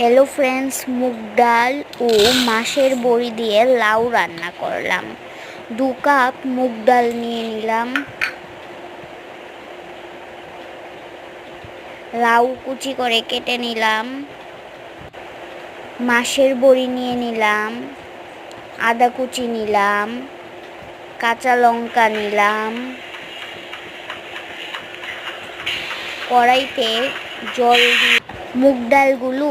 Hello friends, মুগ ডাল ও মাছের বড়ি দিয়ে লাউ রান্না করলাম। 2 কাপ মুগ ডাল নিয়ে নিলাম, লাউ কুচি করে কেটে নিলাম, মাছের বড়ি নিয়ে নিলাম, আদা কুচি নিলাম, কাঁচা লঙ্কা নিলাম। কড়াইতে জল দিয়ে মুগ ডালগুলো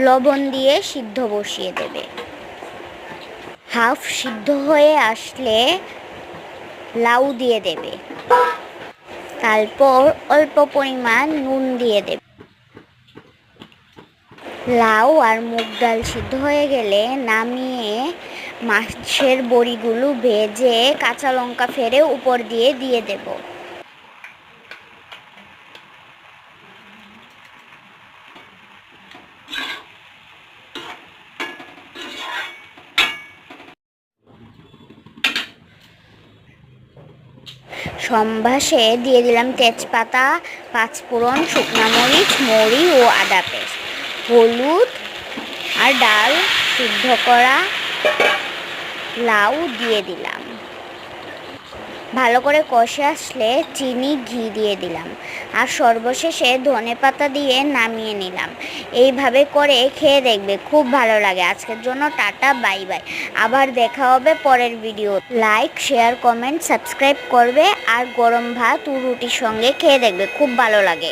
লবণ দিয়ে সিদ্ধ বসিয়ে দেবে। হাফ সিদ্ধ হয়ে আসলে লাউ দিয়ে দেবে, তারপর অল্প পরিমাণ নুন দিয়ে দেবে। লাউ আর মুগ ডাল সিদ্ধ হয়ে গেলে নামিয়ে মাছের বড়িগুলো ভেজে কাঁচা লঙ্কা ফেলে উপর দিয়ে দেব। সম্বাসে দিয়ে দিলাম তেজপাতা, 5 ফোড়ন, শুকনো মরিচ, মৌরি ও আদা পেস্ট, হলুদ আর ডাল সিদ্ধ করা লাউ দিয়ে দিলাম। ভালো করে কষে আসলে চিনি, ঘি দিয়ে দিলাম আর সর্বশেষে ধনেপাতা দিয়ে নামিয়ে নিলাম। এইভাবে করে খেয়ে দেখবে, খুব ভালো লাগে। আজকের জন্য টাটা, বাই বাই। আবার দেখা হবে পরের video. Like, share, comment, subscribe করবে আর গরম ভাত ও রুটির সঙ্গে খেয়ে দেখবে, খুব ভালো লাগে।